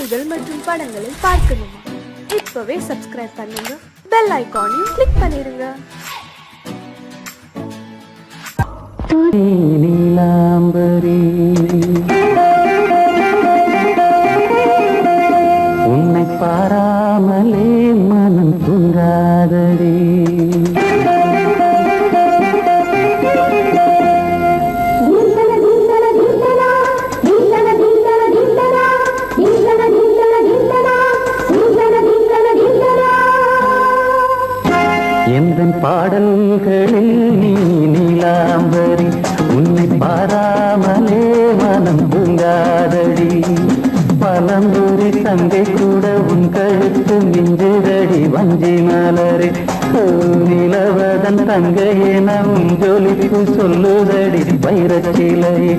பாடல்கள் மற்றும் படங்களை பார்க்கணுமா? இப்பவே சப்ஸ்கிரைப் பண்ணுங்க, பெல் ஐகானையும் கிளிக் பண்ணிருங்க. நீலாம்பரி உன்னை பாராமலே மனம் தூங்காதடி. எந்தன் பாடல்களில் நீ நீலாம்பரி உன்னை பாராமலே மனம் தூங்காதடி. பழம்புரி தங்கை கூட உன் கழுத்து மிஞ்சுதடி வஞ்சி மலரே. நிலவதன் தங்கையே நம் ஜொலிப்பு சொல்லுதடி வைரச்சிலையே.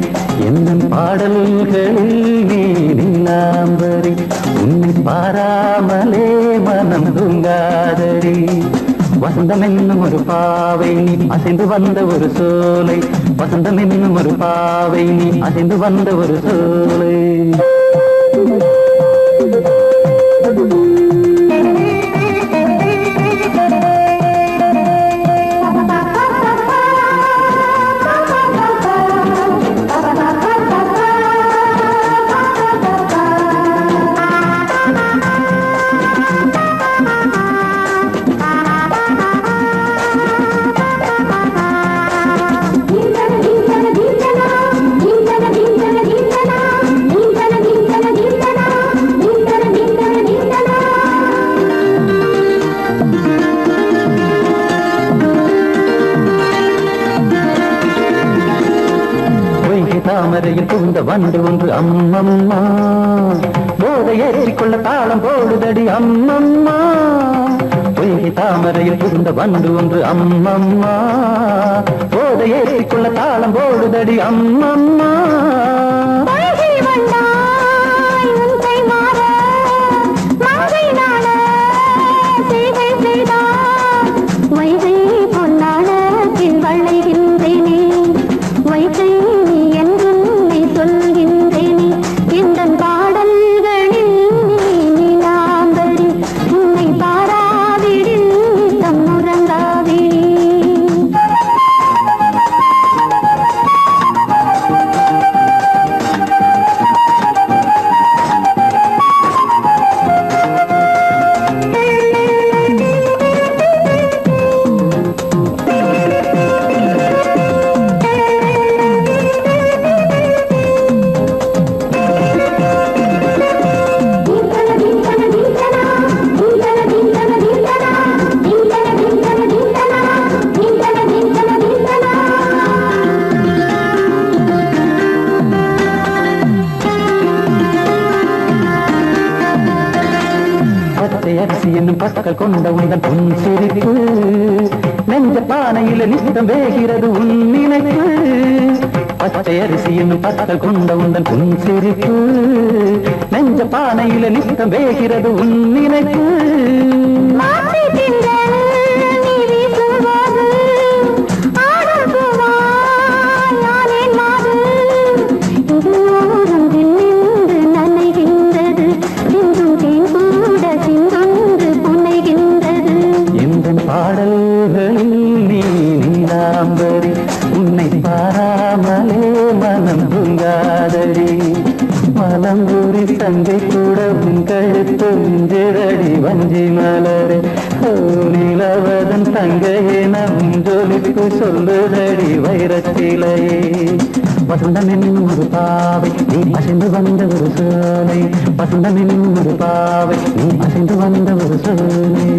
எந்தன் பாடல்களில் நீ நீலாம்பரி உன்னை பாராமலே மனம் தூங்காதடி. வசந்தம் என்னும் ஒரு பாவை நீ அசைந்து வந்த ஒரு சோலை. வசந்தம் என்னும் ஒரு பாவை நீ அசைந்து வந்த ஒரு சோலை. தாமரையில் புகுந்த வண்டு ஒன்று அம்மம்மா போதை ஏற்றிக்கொள்ள தாளம் போடுதடி அம்மம்மா. பொய்கை தாமரையில் புகுந்த வண்டு ஒன்று அம்மம்மா போதை ஏற்றிக்கொள்ள தாளம் போடுதடி அம்மம்மா. அரிசி என்னும் பற்கள் கொண்ட உந்தன் பொன் சிரிப்பு நெஞ்ச பானையில நித்தம் வேகிறது உன் நினைப்பு. பச்சை அரிசி என்னும் பற்கள் கொண்ட உந்தன் பொன் சிரிப்பு நெஞ்ச பானையில நித்தம் வேகிறது உன் நினைப்பு. பாடல்களில் நீ நீலாம்பரி உன்னை பாராமலே மனம் தூங்காதடி. மலம்பூரி தங்கை கூட உன் கழுத்து மிஞ்சுதடி வஞ்சி மலரே. நிலவதன் தங்கையே நம் ஜொலிப்பு சொல்லுதடி வைரச்சிலையே. வசந்தம் என்னும் ஒரு பாவை நீ அசைந்து வந்த ஒரு சோலை. வசந்தம் என்னும் ஒரு பாவை நீ அசைந்து வந்த ஒரு சோலை.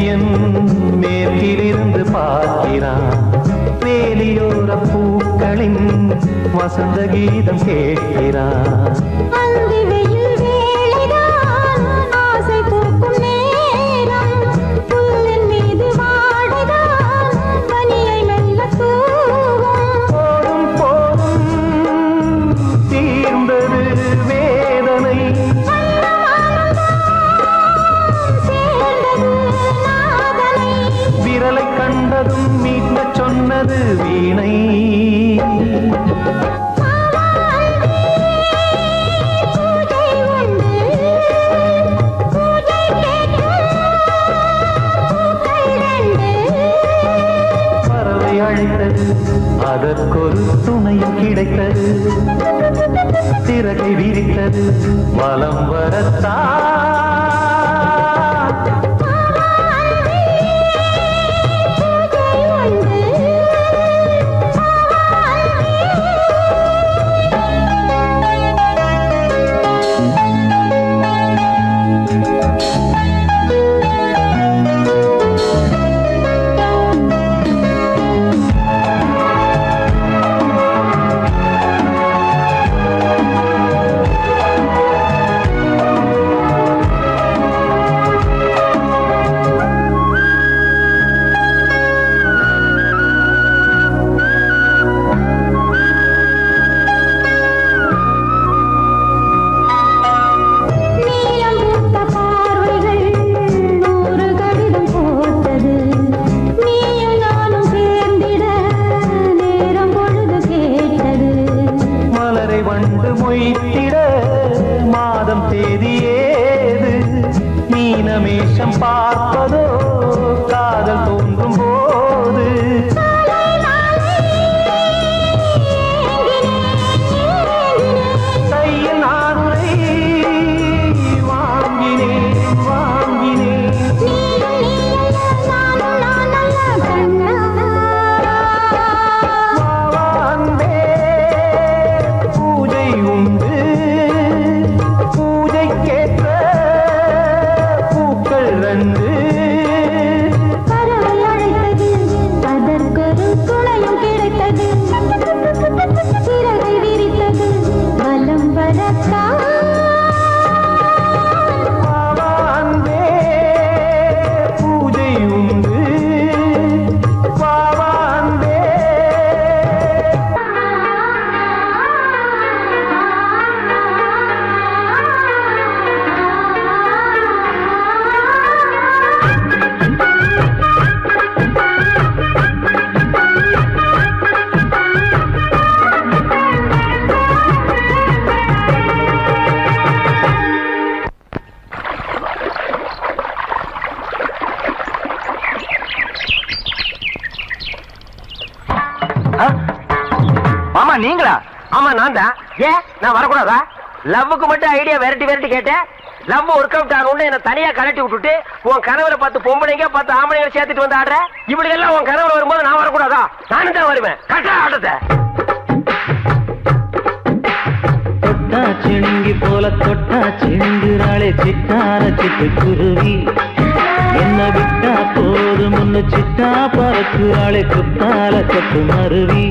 சூரியன் மேற்கிலிருந்து பார்க்கிறான் வேலியோர பூக்களின் வசந்த கீதம் கேட்கிறான் வீணை பறவை அழைத்தது அதற்கொரு துணையும் கிடைத்தது சிறகை விரித்தது வலம் வரத்தா மாதம் தேதியேது மீனமேஷம் பார்ப்பதோ காதல் தோன்றும் போது கையில் நானுரை வாங்கினேன் வாங்கினேன் பூஜை உண்டு மாமா நீங்களா? ஆமா நான் தான். ஏன் நான் வரக்கூடாதா? லவ்வுக்கு மட்டும் ஐடியா விரட்டி விரட்டி கேட்டேன். லவ் ஒர்க் அவுட் ஆகணும்னு என்ன தனியா கலட்டி விட்டுட்டு உன் கனவுல 10 பொம்பளைங்க 10 ஆம்பளைங்க சேர்த்துட்டு வந்து ஆடுற. இப்படி எல்லாம் உன் கனவுல வரும்போது நான் வரக்கூடாதா? நானும் தான் வருவேன். கட்டா ஆட்டத்தை தொட்டா சிணுங்கி போல தொட்டா சிணுங்குறாளே சிட்டார சிட்டு குருவி என்ன விட்டா போதும் முன்னு சிட்டா பறக்குறாளே குத்தால கொத்து மருவி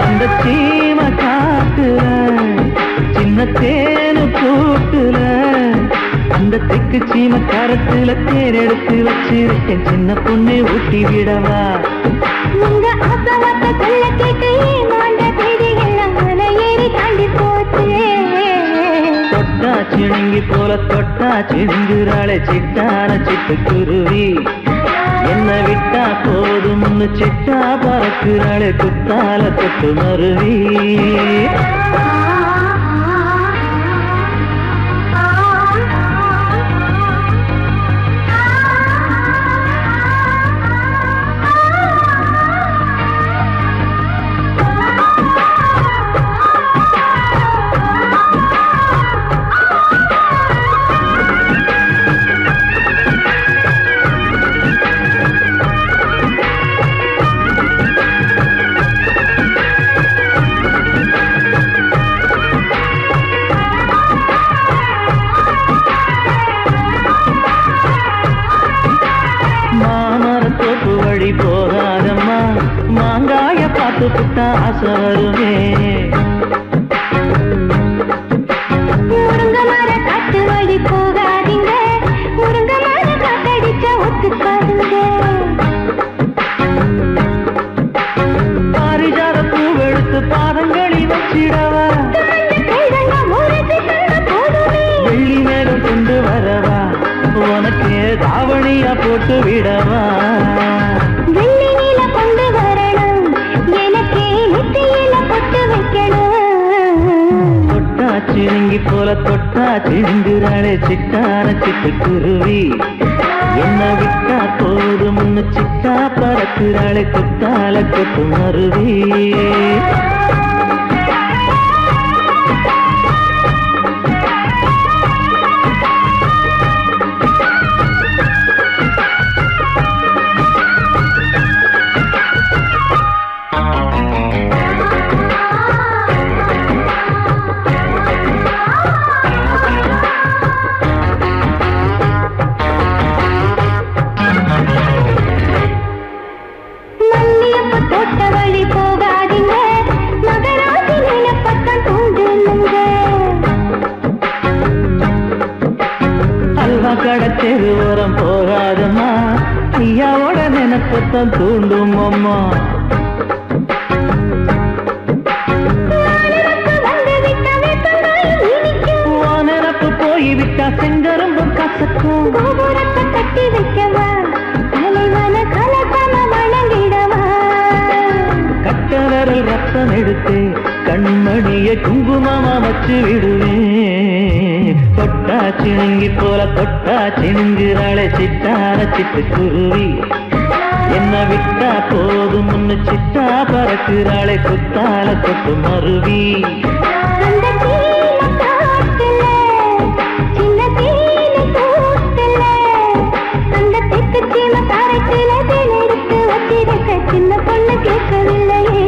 அந்த சீம காட்டுல சின்ன தேனு கூட்டுல அந்த தெக்கு சீம கரத்துல தேர் எடுத்து வச்சிருக்கேன் சின்ன பொண்ணு ஊட்டி விடவா தொட்டா சிணுங்கி போல தொட்டா சிணுங்குறாளே சிட்டான சிட்டு குருவி என்ன விட்டா போதும் சிட்டா பறக்குறாளே குத்தால கொத்து மருவி பார்த்து புட்டா ஆசை வருமே. முருங்க மர காட்டு வழி போகாதீங்க, முருங்க மர காத்தடிச்ச ஒத்துக்காதுங்க. பாரிஜாத பூவெடுத்து பாதங்களில் வச்சிடவா, வெள்ளி மேகம் கொண்டு வரவா, உனக்கு தாவணியா போட்டு விடவா. வெள்ளி நீல கொண்டு வரணும், எனக்கே நெத்தியில பொட்டு வைக்கணும். தொட்டா சிணுங்கி போல தொட்டா சிணுங்குறாளே சிட்டான சிட்டுக்குருவி, என்ன விட்டா போதும் முன்னு சிட்டா பறக்குறாளே கொத்தால கொத்து மருவி. கடத்தெரு ஓரம் போகாதம்மா, ஐயாவோட நினைப்பத்தான் தூண்டும் அம்மா. நினப்பு போய்விட்டா செங்கரும்பும் கசக்கும். கட்டி வைக்கவா, தலைவன கலசம வணங்கிடவா. கட்ட விரல் ரத்தம் எடுத்து கண்மணிய குங்குமமா வச்சு விடுவேன். தொட்டா சிணுங்கி போல தொட்டா சிணுங்குறாளே சிட்டான சிட்டுக்குருவி, என்ன விட்டா போதும் முன்னு சிட்டா பறக்குறாளே குத்தால கொத்து மருவி. சின்ன பொண்ணு கேட்கவில்லையே,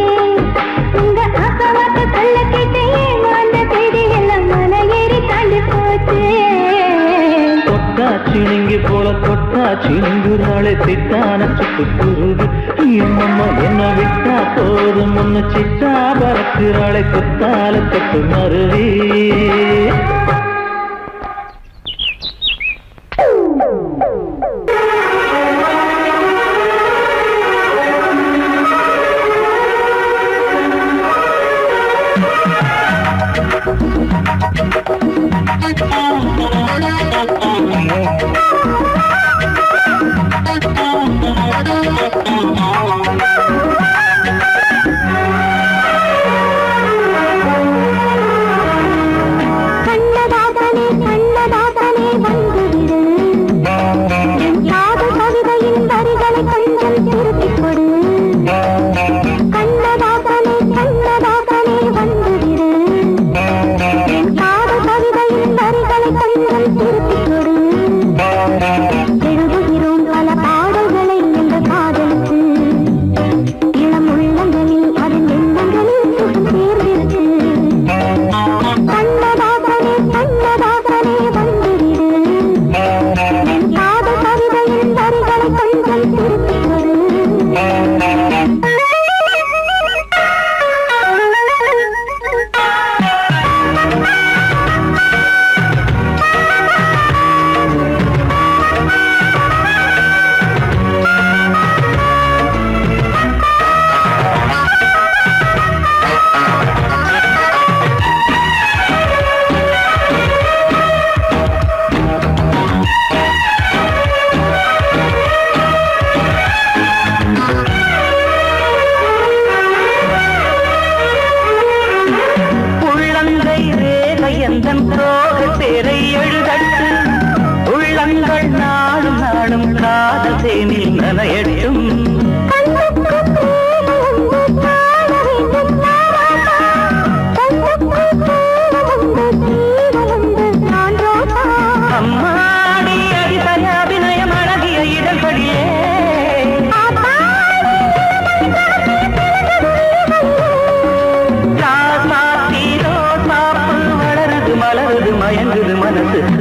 உங்க ஆசவாட்ட சொல்ல கேட்டையே, அந்த தேதி எல்லாம் மன ஏறி தாண்டி போச்சு. தொட்டா சிணுங்கி போல தொட்டா சிணுங்குறாளே சிட்டான சிட்டுக்குருவி, அம்மா என்ன விட்டா போதும் முன்னு சிட்டா பறக்குறாளே குத்தால கொத்து மருவி.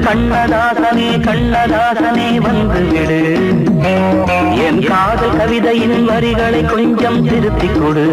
கண்ணதாசனே கண்ணதாசனே வந்து விடு, என் காதல் காதல் கவிதையின் வரிகளை கொஞ்சம் திருத்திக் கொடு.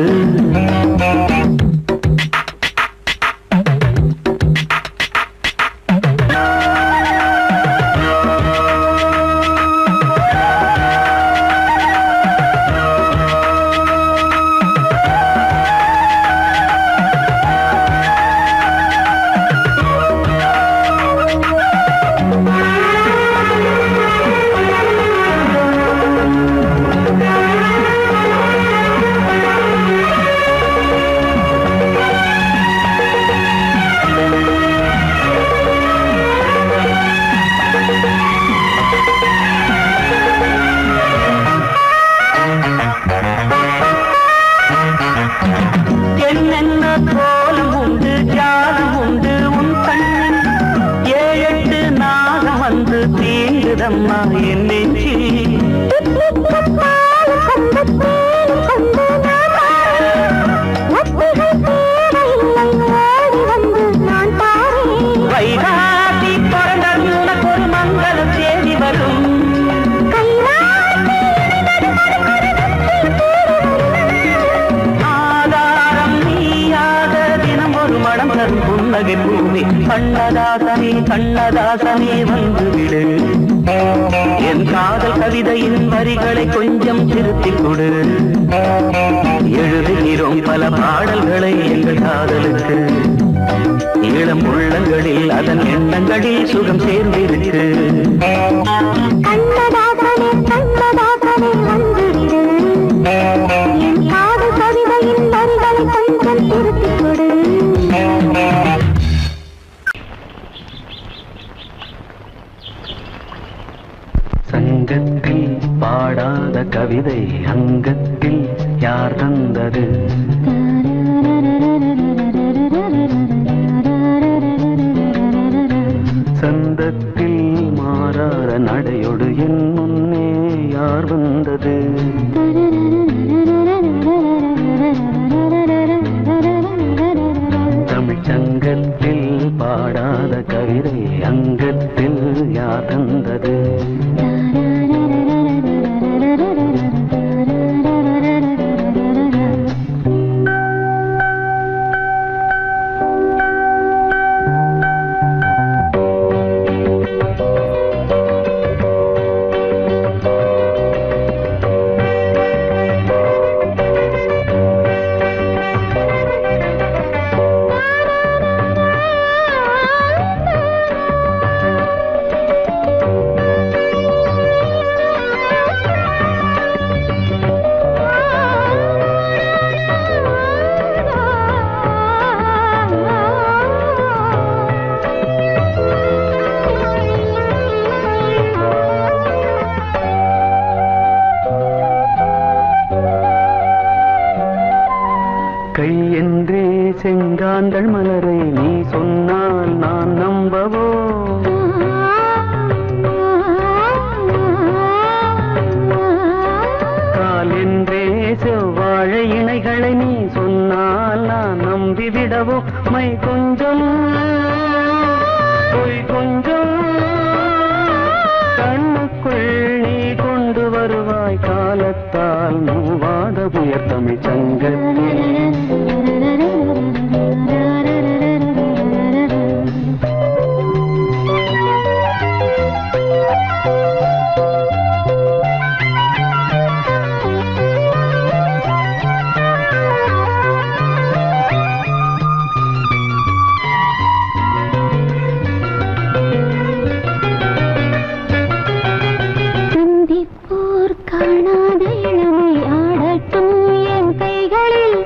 கண்ணதாசனே கண்ணதாசனே வந்துவிடு, என் காதல் கவிதையின் வரிகளை கொஞ்சம் திருத்திக் கொடு. எழுதுகிறோம் பல பாடல்களை எங்கள் காதலுக்கு, இளம் உள்ளங்களில் அதன் எண்ணங்களில் சுகம் சேர்ந்திருக்கு. கண்ணதாசனே கண்ணதாசனே வந்துவிடு, என் காதல் கவிதையின் வரிகளை கொஞ்சம் திருத்திக் கொடு. சங்கத்தில் பாடாத கவிதை அங்கத்தில் யார் தந்தது? சந்தத்தில் மாறாத நடையோடு என் முன்னே யார் வந்தது? தமிழ்ச்சங்கத்தில் பாடாத கவிதை அங்கத்தில் யார் தந்தது? செங்காந்தள் மலரை நீ சொன்னால் நான் நம்பவோ? கால் என்றே செவ்வாழை இணைகளை நீ சொன்னால் நான் நம்பிவிடவோ? மை கொஞ்சம் பொய் கொஞ்சம் கண்ணுக்குள் நீ கொண்டு வருவாய் காலத்தால் மூவாத புயர் தமிழ் சங்கத்தில். காணாத இளமை ஆடட்டும் என் கைகளில்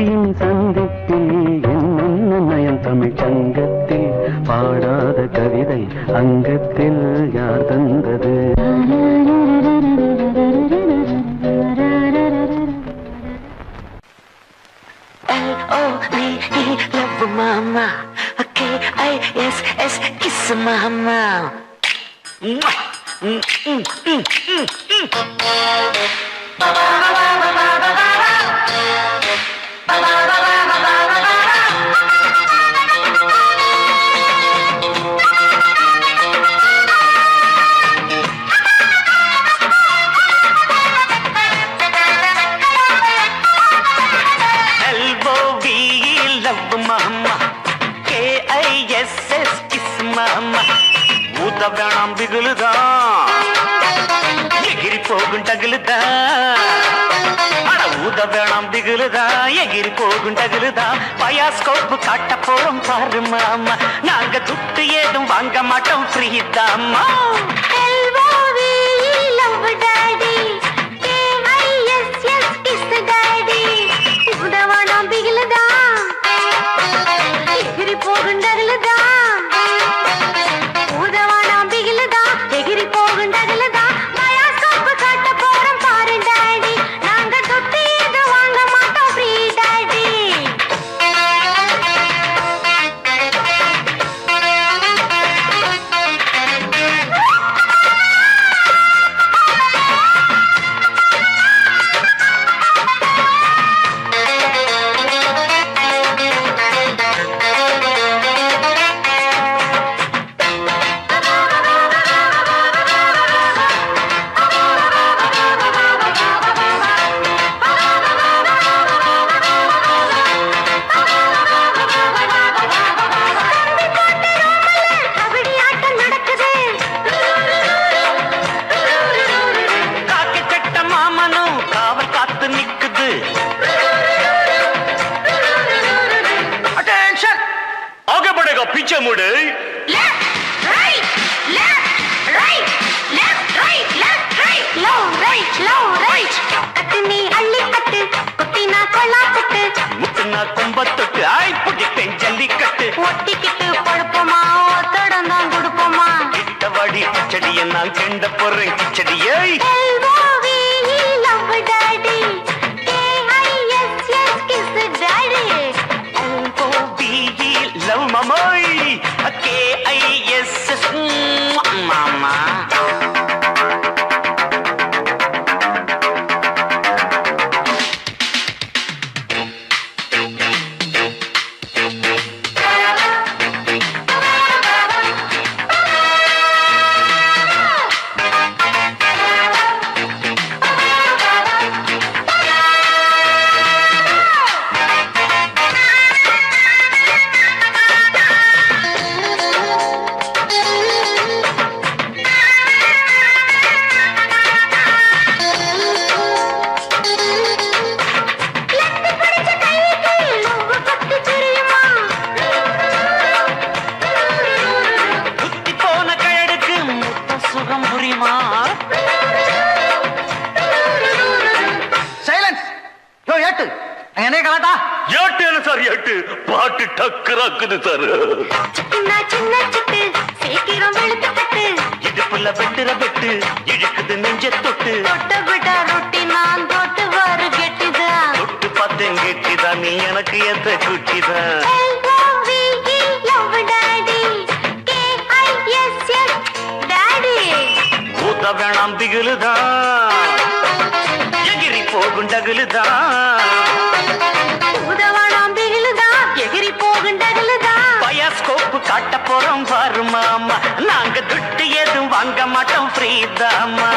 விழியின் சந்திப்பில் என்ன நயம் தமிழ் சங்கத்தில் பாடாத கவிதை அங்கத்தில் யார் தந்தது? Love mama, K-I-S-S, kiss mama. வேணாம் பிகுலுதா எகிரி போகும் டகுலுதா அட ஊத வேணாம் பிகுலுதா எகிரி போகும் டகுலுதா பயாஸ்கோப்பு காட்ட போறோம் பாரு மாமா நாங்க துட்டு ஏதும் வாங்க மாட்டோம் ஃப்ரீதாமா போகும் டகுலுதா पीछे मुड़े लेफ्ट राइट लो राइट अतनी अल्ली कट कुत्तीना कोला कट मुत्तना कुंबत्तुट्टु आई पुडिपेन जल्लिकट्टु ओट्टिकिट्टु पडपोमा ओतडंदा गुडपोमा इट्टवडी किचडिय नान केंड पोरेन किचडिये एलओवी लव डैडी KISS किस डैडी एलओवी लव मम्मी KISS मामा பாட்டு டக்கராக்குது சார் சின்ன சின்ன சிட்டு சீக்கிரம் வெளுத்து கட்டு இடுப்புல வெட்டுற வெட்டு இழுக்குது நெஞ்ச தொட்டு தொட்ட விட ரொட்டி நான் தொட்டு வாரு கெட்டிதா தொட்டு பார்த்தேன் கெட்டிதா நீ எனக்கு எந்த குட்டிதா ஊத வேணாம் திகுலுதா எகிரி போகும் டகுலுதா பயாஸ்கோப்பு காட்ட போறோம் பாரு மாமா நாங்க துட்டு ஏதும் வாங்க மாட்டோம் ஃப்ரீதாமா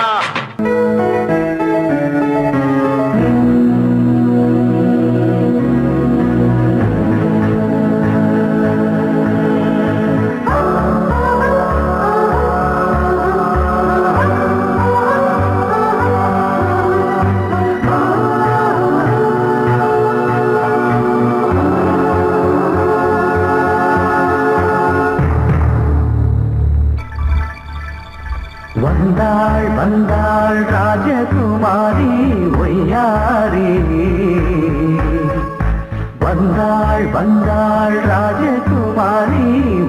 வந்தாள் ராஜகுமாரி ஒய்யாரி வந்தாள் வந்தாள் ராஜகுமாரி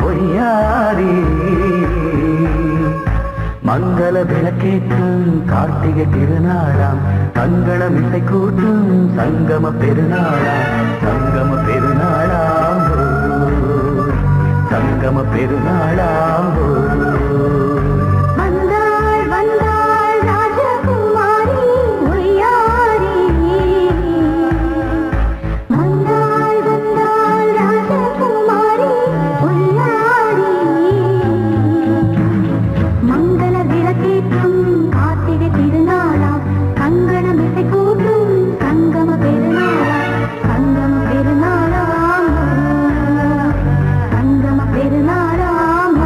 ஒய்யாரி மங்கள விளக்கேற்றும் கார்த்திகை திருநாளாம் கங்கணம் இசை கூட்டும் சங்கம பெருநாளாம் சங்கம பெருநாளாம் சங்கம பெருநாளாம் வந்தாள் வந்தாள் ராஜகுமாரி ஒய்யாரி வந்தாள் வந்தாள் ராஜகுமாரி ஒய்யாரி மங்கள விளக்கேற்றும் கார்த்திகை திருநாளாம் கங்கணம் இசை கூட்டும் சங்கம பெருநாளாம் சங்கம பெருநாளாம் சங்கம பெருநாளாம்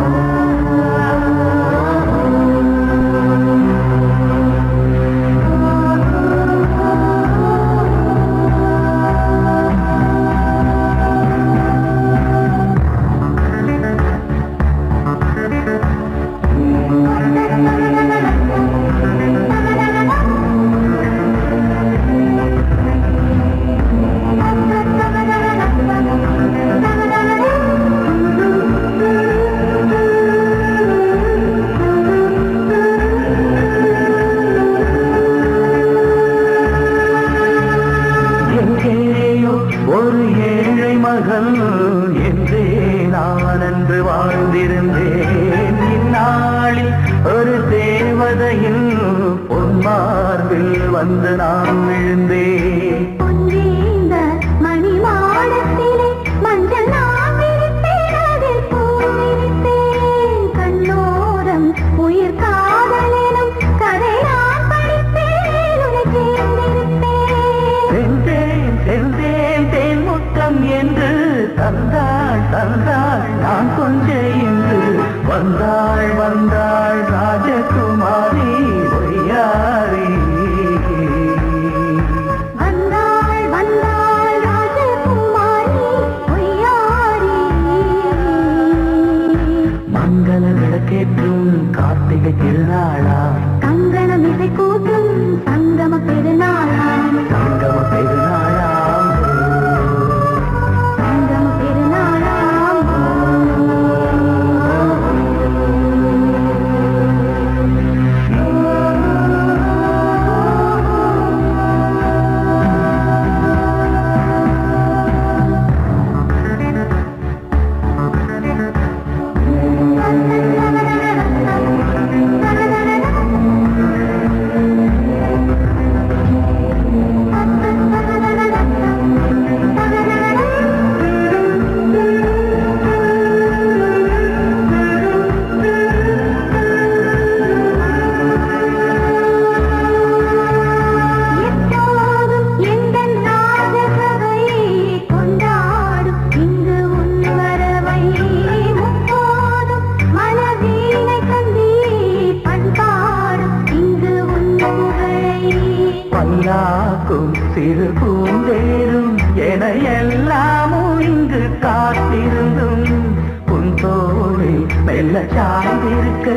எங்கேயோ ஒரு ஏழை மகள் என்றே நான் அன்று வாழ்ந்திருந்தேன் இந்நாளில் ஒரு தேவதையில் பொன்மார்பில் வந்து நான் விழுந்தேன் பொன்வேந்த மணிமாடத்திலே மஞ்சள் நான் விரித்தேன் அதில் பூ விரித்தேன் கண்ணோரம் உயிர் காதலெனும் கதை நான் படித்தேன் உன்னை சேர்ந்திருப்பேன் சென்றேன் சென்றேன் தேன் முத்தம் என்று தந்தாள் தந்தாள் நான் கொஞ்சம் என்று வந்தாள் வந்தாள் ராஜகுமாரி ஒய்யாரி வந்தாள் வந்தாள் ராஜகுமாரி ஒய்யாரி மங்கள விளக்கேற்றும் கார்த்திகை திருநாளா கங்கணம் இசை கூட்டும் சங்கம பெருநாளாம் சங்கம பெருநாளாம் சங்கம பெருநாளாம் எப்போதும் எந்தன் ராஜசபையை கொண்டாடும் இங்கு உன் வரவை முப்போதும் மனவீணை தந்தி பண்பாடும் இங்கு உன் புகழை பல்லாக்கும் சிறு பூந்தேரும் என எல்லாமும் இங்கு காத்திருந்தும் உன் தோளில் மெல்ல சார்ந்திருக்க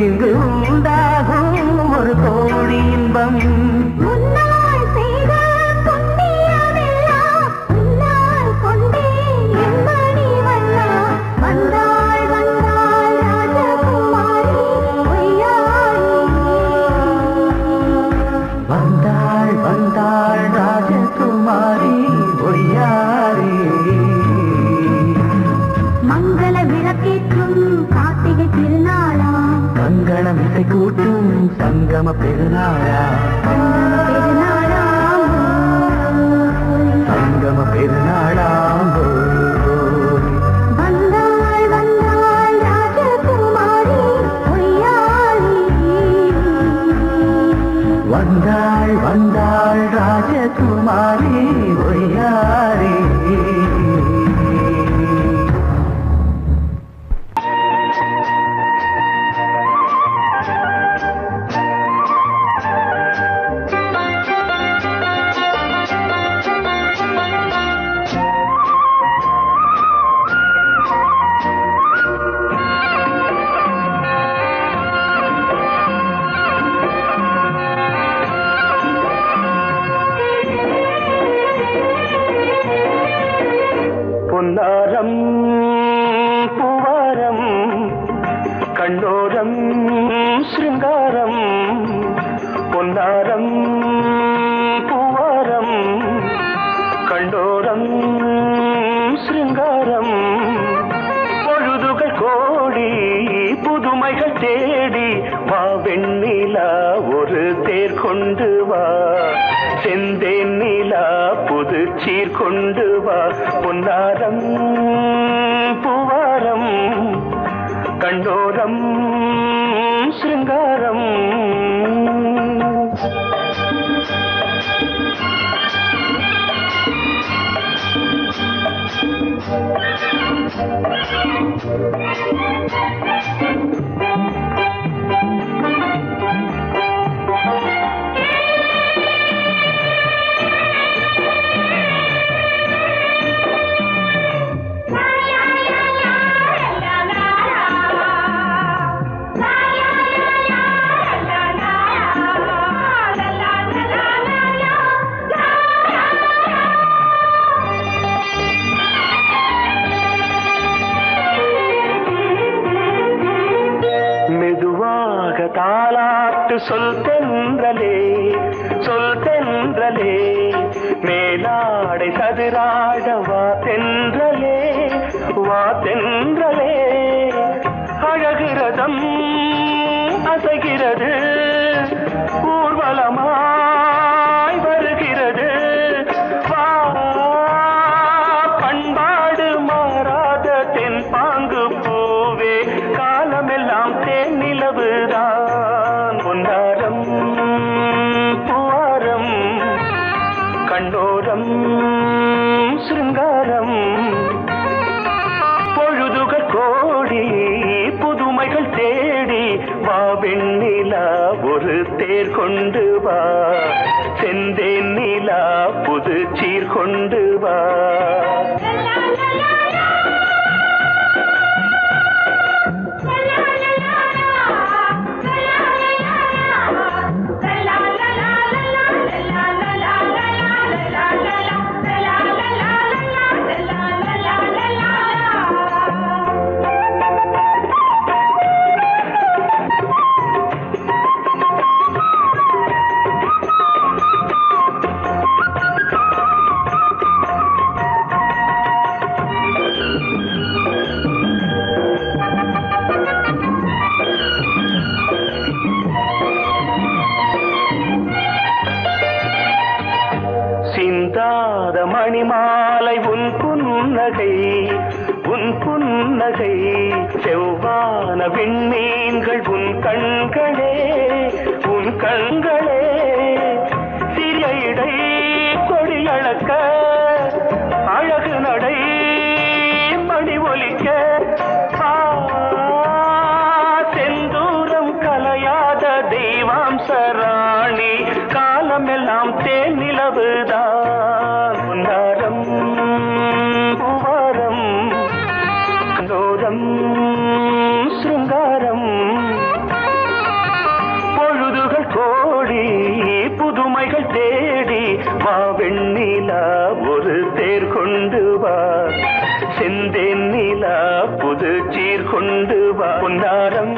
இங்கு உண்டாகும் ஒரு கோடி இன்பம் முன்னால் செய்த புண்ணியமெல்லாம் உன்னால் கொண்டேன் என் மணி வண்ணா வந்தாள் வந்தாள் ராஜகுமாரி ஒய்யாரி வந்தாள் வந்தாள் ராஜகுமாரி ஒய்யாரி மங்கள விளக்கேற்றும் கார்த்திகை திருநாளாம் கங்கணம் இசை கூட்டும் சங்கம பெருநாளா பெருநாளாம் சங்கம பெருநாளாம் வந்தாள் வந்தாள் ராஜகுமாரி ஒய்யாரி வந்தாள் வந்தாள் ராஜகுமாரி ஒய்யாரி பொன்னாரம் பூவாரம் கண்ணோரம் சிருங்காரம் பொன்னாரம் பூவாரம் கண்டோரம் சிருங்காரம் பொழுதுகள் கோடி புதுமைகள் தேடி வா வெண்ணிலா ஒரு தேர் கொண்டு வா செந்தேன் நிலா புது சீர் கொண்டு வா பொன்னாரம் பூவாரம் கண்டோரம் சிருங்காரம் தாலாட்டு சொல் தென்றலே மேலாடை சதுராட வா தென்றலே அழகிறதம் அசைகிறது ஊர்வலமாய் வருகிறது வா பண்பாடு மாறாத தென் பாங்கு பூவே காலமெல்லாம் தேன் நிலவுதான் பொன்னாரம் பூவாரம் கண்டோரம் சிருங்காரம் பொழுதுகள் கோடி புதுமைகள் தேடி வா வெண்ணிலா ஒரு தேர் கொண்டு வா செந்தேன் நிலா புது சீர் கொண்டு வா சிந்தாத மணிமாலை உன் புன்னகை செவ்வான விண்மீன்கள் உன் கண்களே சிறிய இடை கொடியளக்க அழகு நடை மணி ஒலிக்க செந்தூரம் கலையாத தெய்வாம்சராணி காலமெல்லாம் தேன் நிலவுதான் பொன்னாரம் பூவாரம் கண்டோரம் சிருங்காரம் பொழுதுகள் கோடி புதுமைகள் தேடி வா வெண்ணிலா ஒரு தேர் கொண்டு வா செந்தேன் நிலா புது சீர் கொண்டு வா பொன்னாரம்